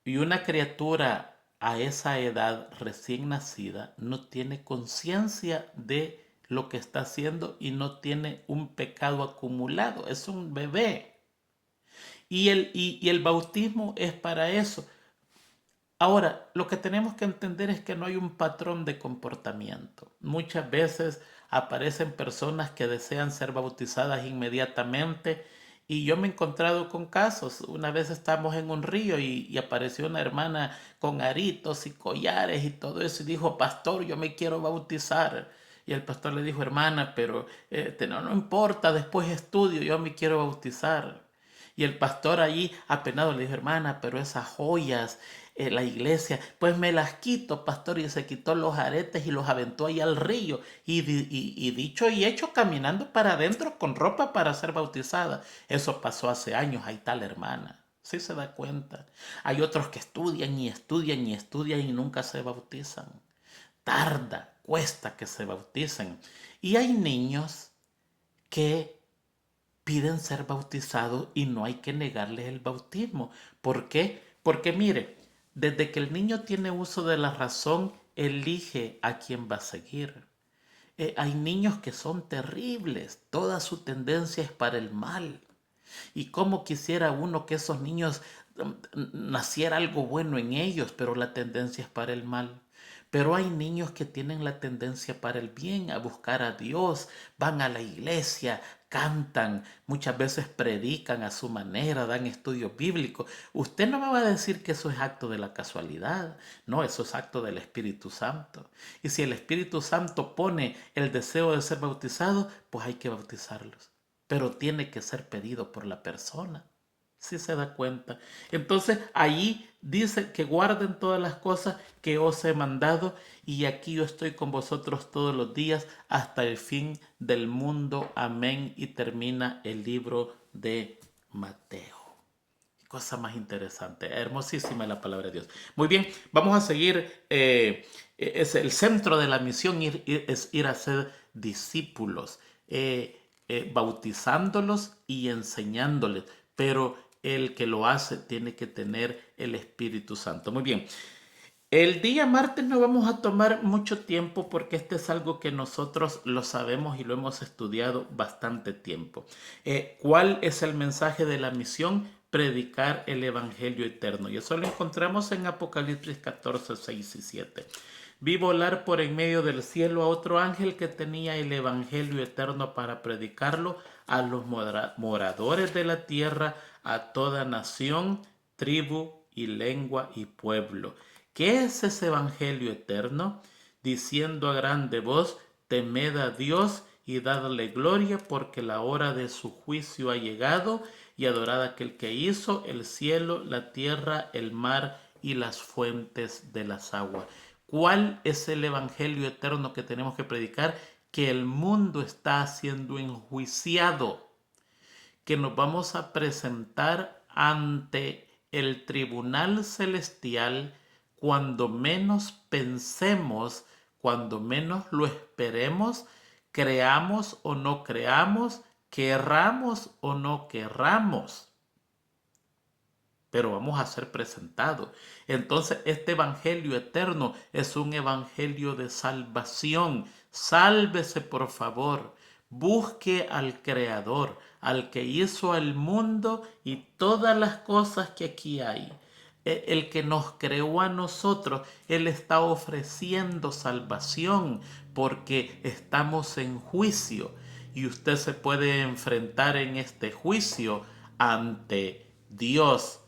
Y una criatura a esa edad recién nacida no tiene conciencia de lo que está haciendo y no tiene un pecado acumulado. Es un bebé. Y el bautismo es para eso. Ahora, lo que tenemos que entender es que no hay un patrón de comportamiento. Muchas veces aparecen personas que desean ser bautizadas inmediatamente y yo me he encontrado con casos. Una vez estábamos en un río y apareció una hermana con aritos y collares y todo eso y dijo, pastor, yo me quiero bautizar. Y el pastor le dijo, hermana, pero no importa, después estudio, yo me quiero bautizar. Y el pastor allí apenado le dijo, hermana, pero esas joyas, la iglesia, pues me las quito, pastor. Y se quitó los aretes y los aventó ahí al río. Y dicho y hecho, caminando para adentro con ropa para ser bautizada. Eso pasó hace años, ahí está la hermana. Sí se da cuenta. Hay otros que estudian y estudian y estudian y nunca se bautizan. Tarda, cuesta que se bauticen. Y hay niños que piden ser bautizados y no hay que negarles el bautismo. ¿Por qué? Porque mire, desde que el niño tiene uso de la razón, elige a quién va a seguir. Hay niños que son terribles, toda su tendencia es para el mal. Y cómo quisiera uno que esos niños naciera algo bueno en ellos, pero la tendencia es para el mal. Pero hay niños que tienen la tendencia para el bien, a buscar a Dios, van a la iglesia, cantan, muchas veces predican a su manera, dan estudios bíblicos. Usted no me va a decir que eso es acto de la casualidad, no, eso es acto del Espíritu Santo. Y si el Espíritu Santo pone el deseo de ser bautizado, pues hay que bautizarlos. Pero tiene que ser pedido por la persona. Si se da cuenta. Entonces ahí dice que guarden todas las cosas que os he mandado y aquí yo estoy con vosotros todos los días hasta el fin del mundo. Amén. Y termina el libro de Mateo. Cosa más interesante, hermosísima la palabra de Dios. Muy bien, vamos a seguir. Es el centro de la misión es ir a ser discípulos, bautizándolos y enseñándoles, pero el que lo hace tiene que tener el Espíritu Santo. Muy bien. El día martes no vamos a tomar mucho tiempo porque este es algo que nosotros lo sabemos y lo hemos estudiado bastante tiempo. ¿Cuál es el mensaje de la misión? Predicar el Evangelio eterno. Y eso lo encontramos en Apocalipsis 14, 6 y 7. Vi volar por en medio del cielo a otro ángel que tenía el Evangelio eterno para predicarlo a los moradores de la tierra, a toda nación, tribu y lengua y pueblo. ¿Qué es ese Evangelio eterno? Diciendo a grande voz, temed a Dios y dadle gloria, porque la hora de su juicio ha llegado, y adorad a aquel que hizo el cielo, la tierra, el mar y las fuentes de las aguas. ¿Cuál es el Evangelio eterno que tenemos que predicar? Que el mundo está siendo enjuiciado, que nos vamos a presentar ante el tribunal celestial cuando menos pensemos, cuando menos lo esperemos, creamos o no creamos, querramos o no querramos, pero vamos a ser presentados. Entonces este evangelio eterno es un evangelio de salvación. Sálvese por favor. Busque al Creador, al que hizo al mundo y todas las cosas que aquí hay. El que nos creó a nosotros, Él está ofreciendo salvación porque estamos en juicio y usted se puede enfrentar en este juicio ante Dios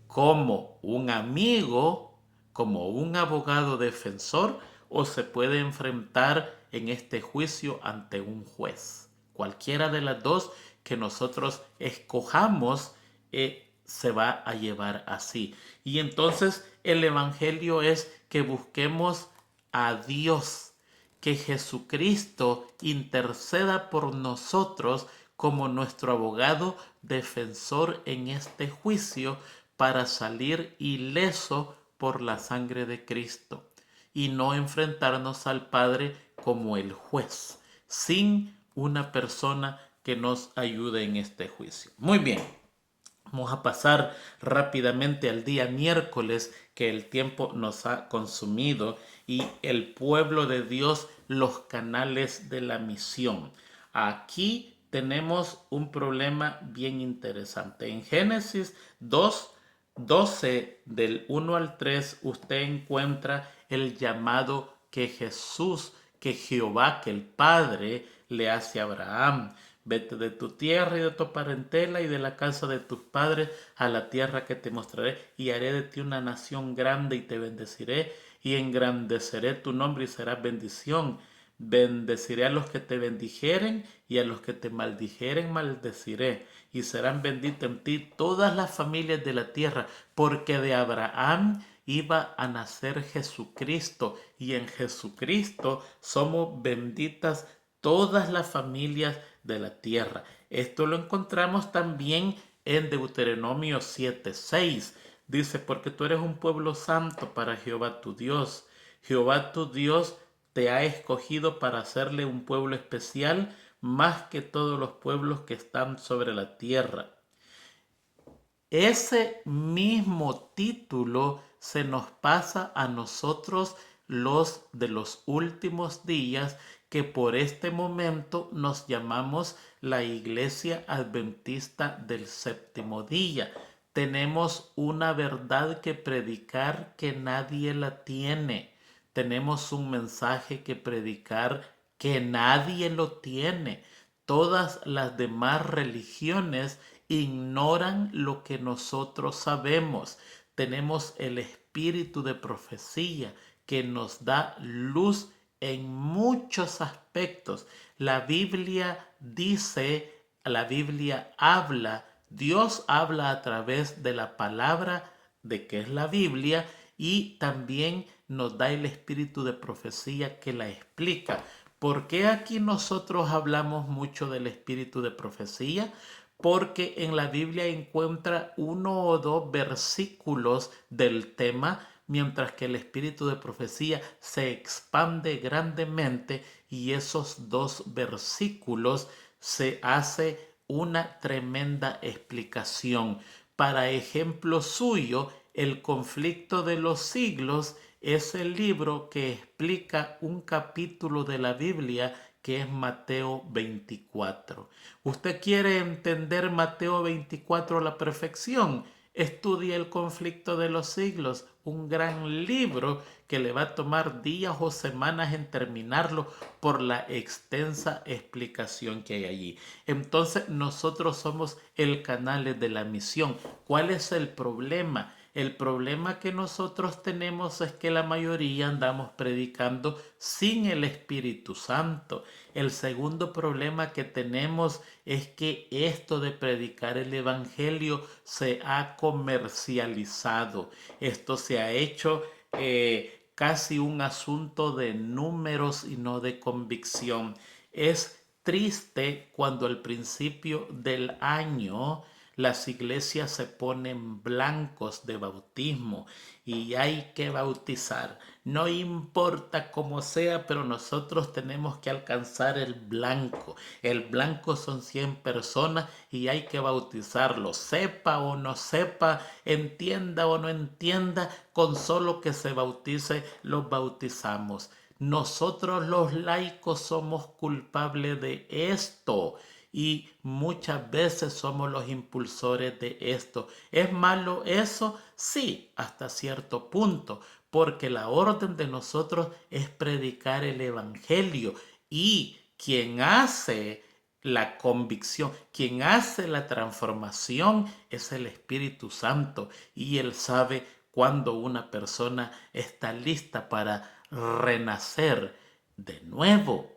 como un amigo, como un abogado defensor, o se puede enfrentar en este juicio ante un juez. Cualquiera de las dos que nosotros escojamos se va a llevar así. Y entonces el Evangelio es que busquemos a Dios, que Jesucristo interceda por nosotros como nuestro abogado defensor en este juicio para salir ileso por la sangre de Cristo y no enfrentarnos al Padre como el juez, sin una persona que nos ayude en este juicio. Muy bien. Vamos a pasar rápidamente al día miércoles, que el tiempo nos ha consumido, y el pueblo de Dios, los canales de la misión. Aquí tenemos un problema bien interesante. En Génesis 2, 12 del 1 al 3, usted encuentra el llamado que Jesús, que Jehová, que el Padre le hace a Abraham. Vete de tu tierra y de tu parentela y de la casa de tus padres a la tierra que te mostraré, y haré de ti una nación grande y te bendeciré y engrandeceré tu nombre y serás bendición. Bendeciré a los que te bendijeren y a los que te maldijeren maldeciré, y serán benditas en ti todas las familias de la tierra, porque de Abraham iba a nacer Jesucristo, y en Jesucristo somos benditas todas las familias de la tierra. Esto lo encontramos también en Deuteronomio 7:6. Dice, porque tú eres un pueblo santo para Jehová tu Dios. Jehová tu Dios te ha escogido para hacerle un pueblo especial más que todos los pueblos que están sobre la tierra. Ese mismo título se nos pasa a nosotros los de los últimos días, que por este momento nos llamamos la Iglesia Adventista del Séptimo Día. Tenemos una verdad que predicar que nadie la tiene. tenemos un mensaje que predicar que nadie lo tiene. Todas las demás religiones ignoran lo que nosotros sabemos. Tenemos el espíritu de profecía que nos da luz en muchos aspectos. La Biblia dice, la Biblia habla, Dios habla a través de la palabra de que es la Biblia y también nos da el espíritu de profecía que la explica. ¿Por qué aquí nosotros hablamos mucho del espíritu de profecía? Porque en la Biblia encuentra uno o dos versículos del tema, mientras que el espíritu de profecía se expande grandemente y esos dos versículos se hace una tremenda explicación. Para ejemplo suyo, El conflicto de los siglos es el libro que explica un capítulo de la Biblia que es Mateo 24. ¿Usted quiere entender Mateo 24 a la perfección? Estudie El conflicto de los siglos, un gran libro que le va a tomar días o semanas en terminarlo por la extensa explicación que hay allí. Entonces nosotros somos el canal de la misión. ¿Cuál es el problema? El problema que nosotros tenemos es que la mayoría andamos predicando sin el Espíritu Santo. El segundo problema que tenemos es que esto de predicar el Evangelio se ha comercializado. Esto se ha hecho casi un asunto de números y no de convicción. Es triste cuando al principio del año las iglesias se ponen blancos de bautismo y hay que bautizar. No importa cómo sea, pero nosotros tenemos que alcanzar el blanco. El blanco son 100 personas y hay que bautizarlo. Sepa o no sepa, entienda o no entienda, con solo que se bautice, los bautizamos. Nosotros los laicos somos culpables de esto y muchas veces somos los impulsores de esto. ¿Es malo eso? Sí, hasta cierto punto, porque la orden de nosotros es predicar el Evangelio y quien hace la convicción, quien hace la transformación es el Espíritu Santo y Él sabe cuando una persona está lista para renacer de nuevo,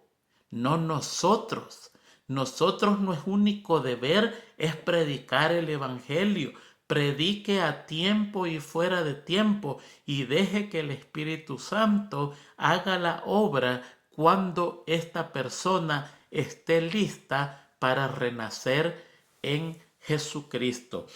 no nosotros. Nosotros nuestro único deber es predicar el Evangelio. Predique a tiempo y fuera de tiempo y deje que el Espíritu Santo haga la obra cuando esta persona esté lista para renacer en Jesucristo.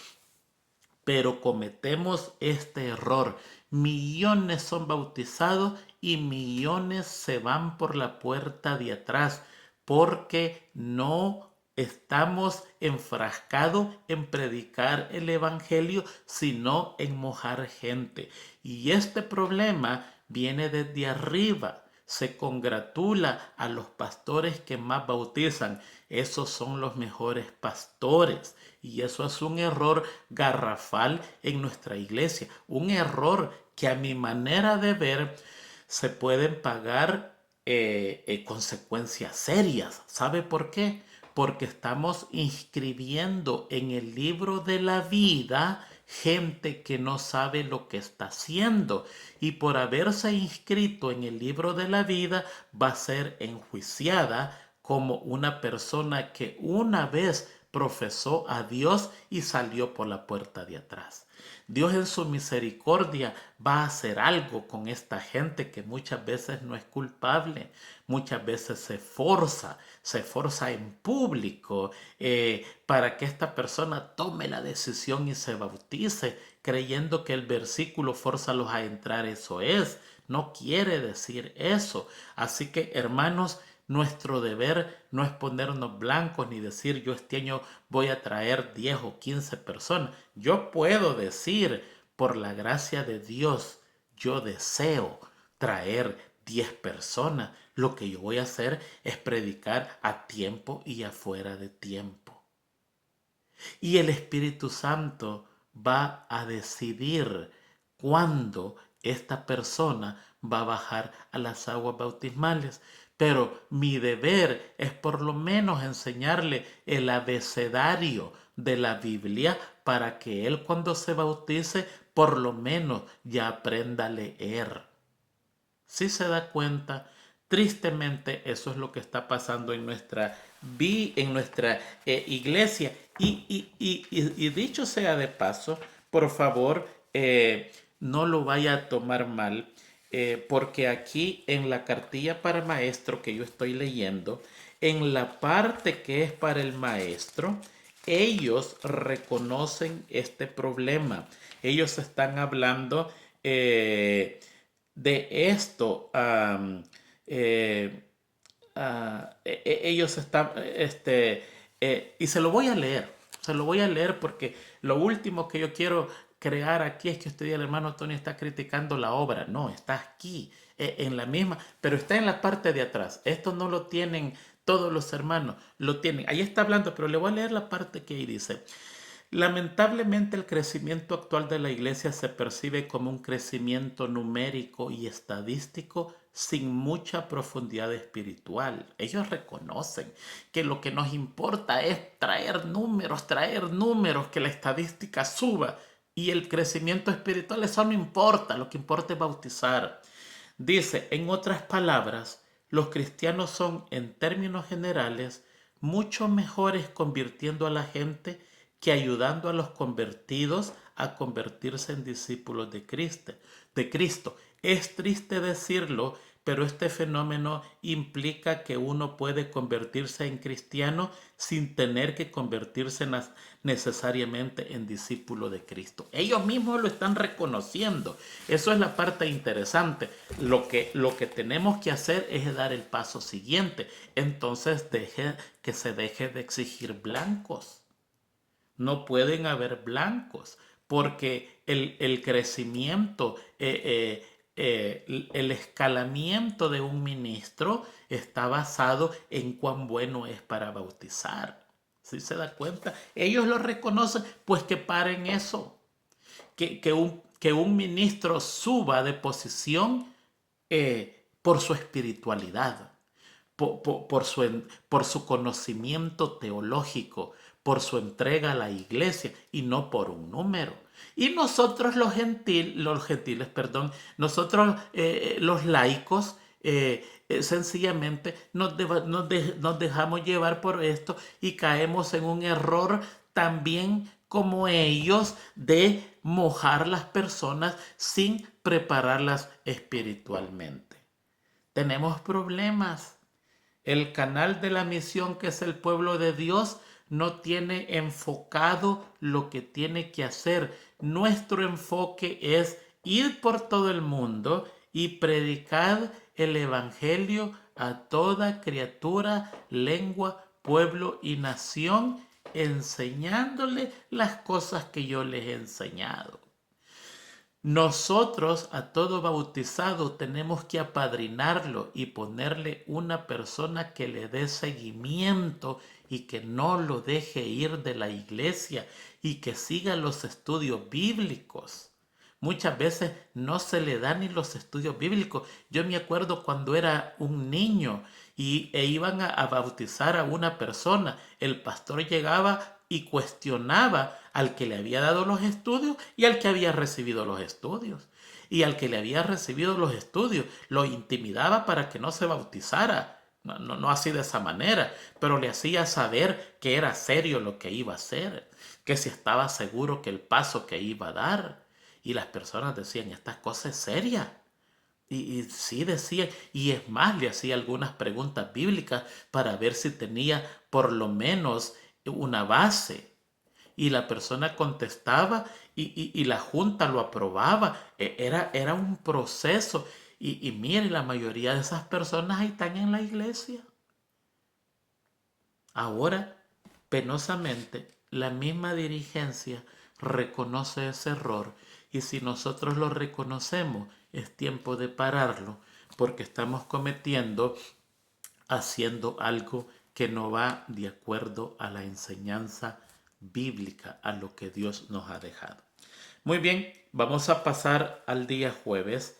Pero cometemos este error. Millones son bautizados y millones se van por la puerta de atrás porque no estamos enfrascados en predicar el evangelio, sino en mojar gente. Y este problema viene desde arriba. Se congratula a los pastores que más bautizan. Esos son los mejores pastores. Y eso es un error garrafal en nuestra iglesia. Un error que a mi manera de ver se pueden pagar consecuencias serias. ¿Sabe por qué? Porque estamos inscribiendo en el libro de la vida gente que no sabe lo que está haciendo y por haberse inscrito en el libro de la vida va a ser enjuiciada como una persona que una vez profesó a Dios y salió por la puerta de atrás. Dios en su misericordia va a hacer algo con esta gente que muchas veces no es culpable, muchas veces se forza en público para que esta persona tome la decisión y se bautice, creyendo que el versículo fórzalos a entrar, eso es. No quiere decir eso. Así que, hermanos, nuestro deber no es ponernos blancos ni decir yo este año voy a traer 10 o 15 personas. Yo puedo decir, por la gracia de Dios, yo deseo traer 10 personas. Lo que yo voy a hacer es predicar a tiempo y afuera de tiempo. Y el Espíritu Santo va a decidir cuándo esta persona va a bajar a las aguas bautismales. Pero mi deber es por lo menos enseñarle el abecedario de la Biblia para que él cuando se bautice por lo menos ya aprenda a leer. Si se da cuenta, tristemente eso es lo que está pasando en nuestra iglesia. Y dicho sea de paso, por favor, no lo vaya a tomar mal, porque aquí en la cartilla para maestro que yo estoy leyendo, en la parte que es para el maestro, ellos reconocen este problema. Ellos están hablando de esto. Eh, Ellos están, y se lo voy a leer porque lo último que yo quiero crear aquí es que usted diga, el hermano Tony está criticando la obra. No, está aquí, en la misma, pero está en la parte de atrás. Esto no lo tienen todos los hermanos, lo tienen. Ahí está hablando, pero le voy a leer la parte que ahí dice. Lamentablemente el crecimiento actual de la iglesia se percibe como un crecimiento numérico y estadístico sin mucha profundidad espiritual. Ellos reconocen que lo que nos importa es traer números, que la estadística suba y el crecimiento espiritual, eso no importa, lo que importa es bautizar. Dice, en otras palabras, los cristianos son, en términos generales, mucho mejores convirtiendo a la gente que ayudando a los convertidos a convertirse en discípulos de Cristo. Es triste decirlo, pero este fenómeno implica que uno puede convertirse en cristiano sin tener que convertirse necesariamente en discípulo de Cristo. Ellos mismos lo están reconociendo. Eso es la parte interesante. Lo que tenemos que hacer es dar el paso siguiente. Entonces que se deje de exigir blancos. No pueden haber blancos porque el crecimiento, el escalamiento de un ministro está basado en cuán bueno es para bautizar. ¿Sí se da cuenta? Ellos lo reconocen, pues que paren eso. Que un ministro suba de posición por su espiritualidad, por su conocimiento teológico, por su entrega a la iglesia y no por un número. Y nosotros los gentiles, nosotros los laicos, sencillamente nos dejamos llevar por esto y caemos en un error también como ellos de mojar las personas sin prepararlas espiritualmente. Tenemos problemas. El canal de la misión, que es el pueblo de Dios, no tiene enfocado lo que tiene que hacer. Nuestro enfoque es ir por todo el mundo y predicar el evangelio a toda criatura, lengua, pueblo y nación, enseñándole las cosas que yo les he enseñado. Nosotros a todo bautizado tenemos que apadrinarlo y ponerle una persona que le dé seguimiento y que no lo deje ir de la iglesia y que siga los estudios bíblicos. Muchas veces no se le dan ni los estudios bíblicos. Yo me acuerdo cuando era un niño e iban a bautizar a una persona. El pastor llegaba y cuestionaba al que le había dado los estudios y al que había recibido los estudios. Y al que le había recibido los estudios lo intimidaba para que no se bautizara. No así de esa manera, pero le hacía saber que era serio lo que iba a hacer, que si estaba seguro que el paso que iba a dar. Y las personas decían, esta cosa es seria. Y sí decía, y es más, le hacía algunas preguntas bíblicas para ver si tenía por lo menos una base. Y la persona contestaba y la junta lo aprobaba. Era un proceso. Y mire, la mayoría de esas personas ahí están en la iglesia. Ahora, penosamente, la misma dirigencia reconoce ese error y si nosotros lo reconocemos, es tiempo de pararlo porque estamos haciendo algo que no va de acuerdo a la enseñanza bíblica, a lo que Dios nos ha dejado. Muy bien, vamos a pasar al día jueves.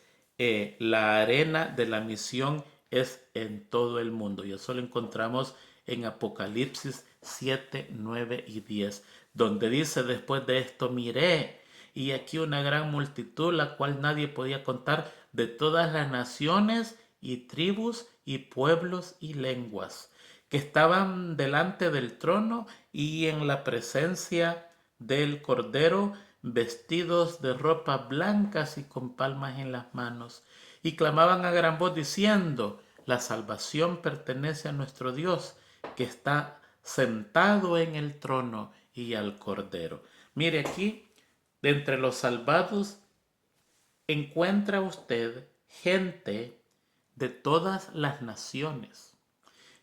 la arena de la misión es en todo el mundo. Y eso lo encontramos en Apocalipsis 7, 9 y 10, donde dice: después de esto miré, y aquí una gran multitud, la cual nadie podía contar, de todas las naciones y tribus y pueblos y lenguas, que estaban delante del trono y en la presencia del Cordero, vestidos de ropas blancas y con palmas en las manos, y clamaban a gran voz diciendo: la salvación pertenece a nuestro Dios, que está sentado en el trono, y al Cordero. Mire aquí, de entre los salvados, encuentra usted gente de todas las naciones,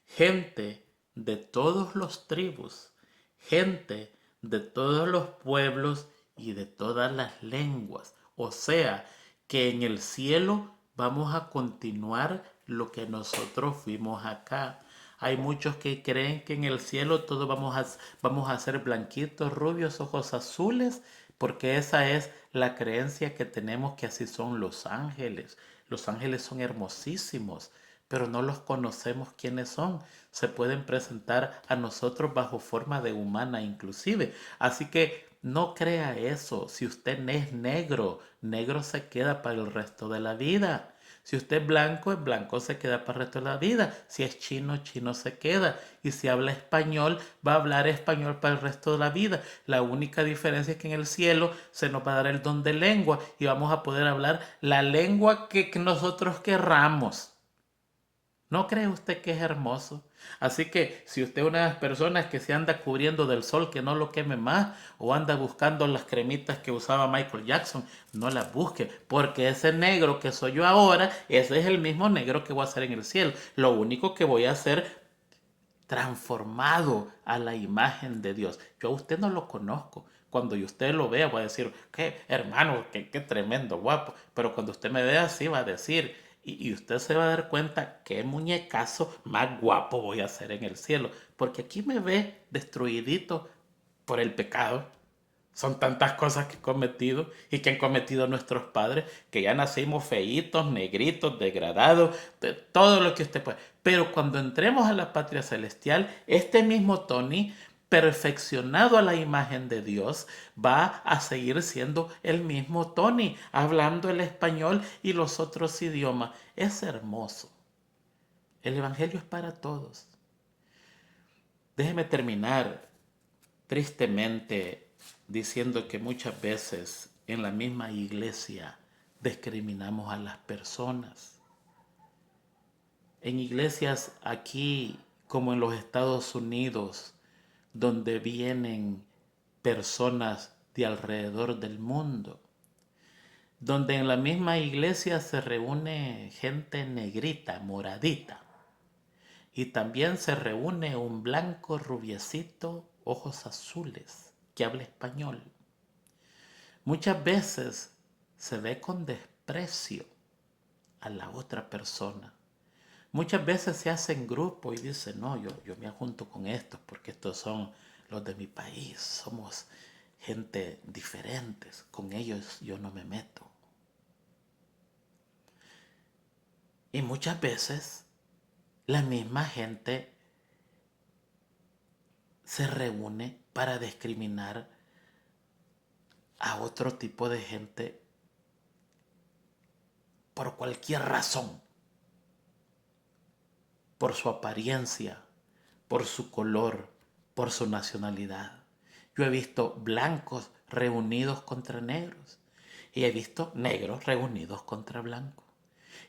gente de todos los tribus, gente de todos los pueblos y de todas las lenguas. O sea, que en el cielo vamos a continuar lo que nosotros fuimos acá. Hay muchos que creen que en el cielo todos vamos a ser blanquitos, rubios, ojos azules, porque esa es la creencia que tenemos, que así son los ángeles. Los ángeles son hermosísimos, pero no los conocemos quiénes son. Se pueden presentar a nosotros bajo forma de humana inclusive. Así que no crea eso. Si usted es negro, negro se queda para el resto de la vida. Si usted es blanco se queda para el resto de la vida. Si es chino, chino se queda. Y si habla español, va a hablar español para el resto de la vida. La única diferencia es que en el cielo se nos va a dar el don de lengua y vamos a poder hablar la lengua que nosotros querramos. ¿No cree usted que es hermoso? Así que si usted es una de las personas que se anda cubriendo del sol, que no lo queme más, o anda buscando las cremitas que usaba Michael Jackson, no las busque, porque ese negro que soy yo ahora, ese es el mismo negro que voy a hacer en el cielo. Lo único que voy a hacer, transformado a la imagen de Dios. Yo a usted no lo conozco. Cuando usted lo vea, va a decir: qué hermano, qué tremendo, guapo. Pero cuando usted me vea así, va a decir, y usted se va a dar cuenta qué muñecazo más guapo voy a hacer en el cielo. Porque aquí me ve destruidito por el pecado. Son tantas cosas que he cometido y que han cometido nuestros padres, que ya nacimos feitos, negritos, degradados, de todo lo que usted puede. Pero cuando entremos a la patria celestial, este mismo Tony, perfeccionado a la imagen de Dios, va a seguir siendo el mismo Tony, hablando el español y los otros idiomas. Es hermoso. El Evangelio es para todos. Déjeme terminar tristemente diciendo que muchas veces en la misma iglesia discriminamos a las personas. En iglesias aquí como en los Estados Unidos, donde vienen personas de alrededor del mundo, donde en la misma iglesia se reúne gente negrita, moradita, y también se reúne un blanco rubiecito, ojos azules, que habla español. Muchas veces se ve con desprecio a la otra persona. Muchas veces se hace en grupo y dice: no, yo me junto con estos porque estos son los de mi país, somos gente diferentes, con ellos yo no me meto. Y muchas veces la misma gente se reúne para discriminar a otro tipo de gente por cualquier razón, por su apariencia, por su color, por su nacionalidad. Yo he visto blancos reunidos contra negros y he visto negros reunidos contra blancos.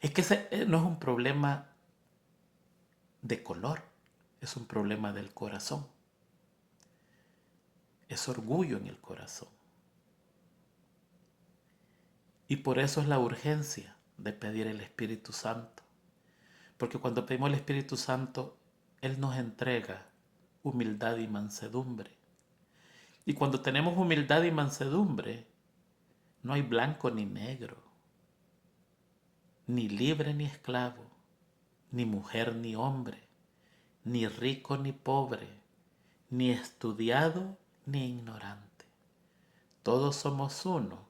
Es que ese no es un problema de color, es un problema del corazón. Es orgullo en el corazón. Y por eso es la urgencia de pedir el Espíritu Santo. Porque cuando pedimos el Espíritu Santo, Él nos entrega humildad y mansedumbre. Y cuando tenemos humildad y mansedumbre, no hay blanco ni negro, ni libre ni esclavo, ni mujer ni hombre, ni rico ni pobre, ni estudiado ni ignorante. Todos somos uno,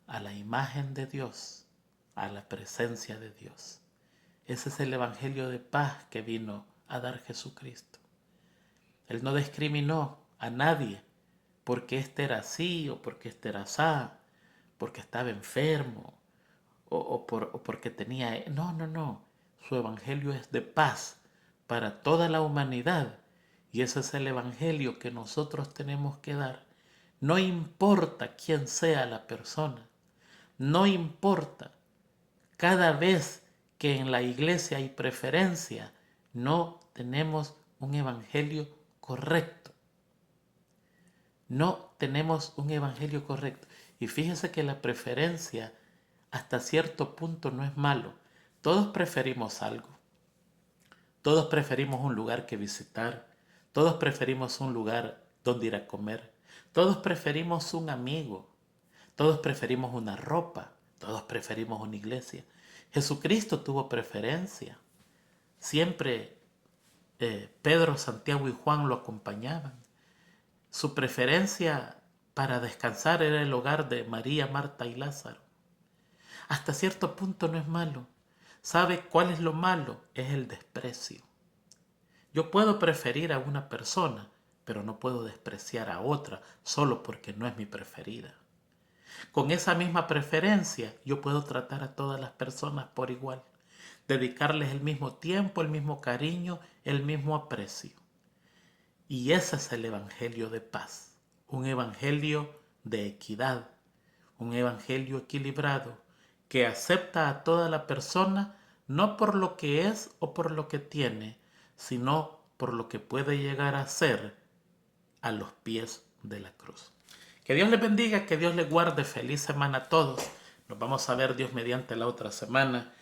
a la imagen de Dios, a la presencia de Dios. Ese es el evangelio de paz que vino a dar Jesucristo. Él no discriminó a nadie porque éste era así o porque éste era asá, porque estaba enfermo o porque tenía... No, no, no. Su evangelio es de paz para toda la humanidad. Y ese es el evangelio que nosotros tenemos que dar. No importa quién sea la persona. No importa. Cada vez que en la iglesia hay preferencia, no tenemos un evangelio correcto. No tenemos un evangelio correcto. Y fíjese que la preferencia hasta cierto punto no es malo. Todos preferimos algo. Todos preferimos un lugar que visitar. Todos preferimos un lugar donde ir a comer. Todos preferimos un amigo. Todos preferimos una ropa. Todos preferimos una iglesia. Jesucristo tuvo preferencia. Siempre Pedro, Santiago y Juan lo acompañaban. Su preferencia para descansar era el hogar de María, Marta y Lázaro. Hasta cierto punto no es malo. ¿Sabe cuál es lo malo? Es el desprecio. Yo puedo preferir a una persona, pero no puedo despreciar a otra solo porque no es mi preferida. Con esa misma preferencia, yo puedo tratar a todas las personas por igual, dedicarles el mismo tiempo, el mismo cariño, el mismo aprecio. Y ese es el evangelio de paz, un evangelio de equidad, un evangelio equilibrado que acepta a toda la persona no por lo que es o por lo que tiene, sino por lo que puede llegar a ser a los pies de la cruz. Que Dios les bendiga, que Dios les guarde. Feliz semana a todos. Nos vamos a ver Dios mediante la otra semana.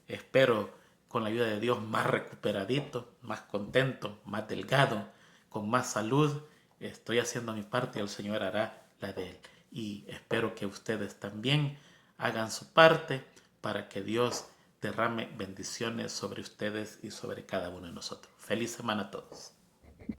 Espero con la ayuda de Dios más recuperadito, más contento, más delgado, con más salud. Estoy haciendo mi parte y el Señor hará la de Él. Y espero que ustedes también hagan su parte para que Dios derrame bendiciones sobre ustedes y sobre cada uno de nosotros. Feliz semana a todos.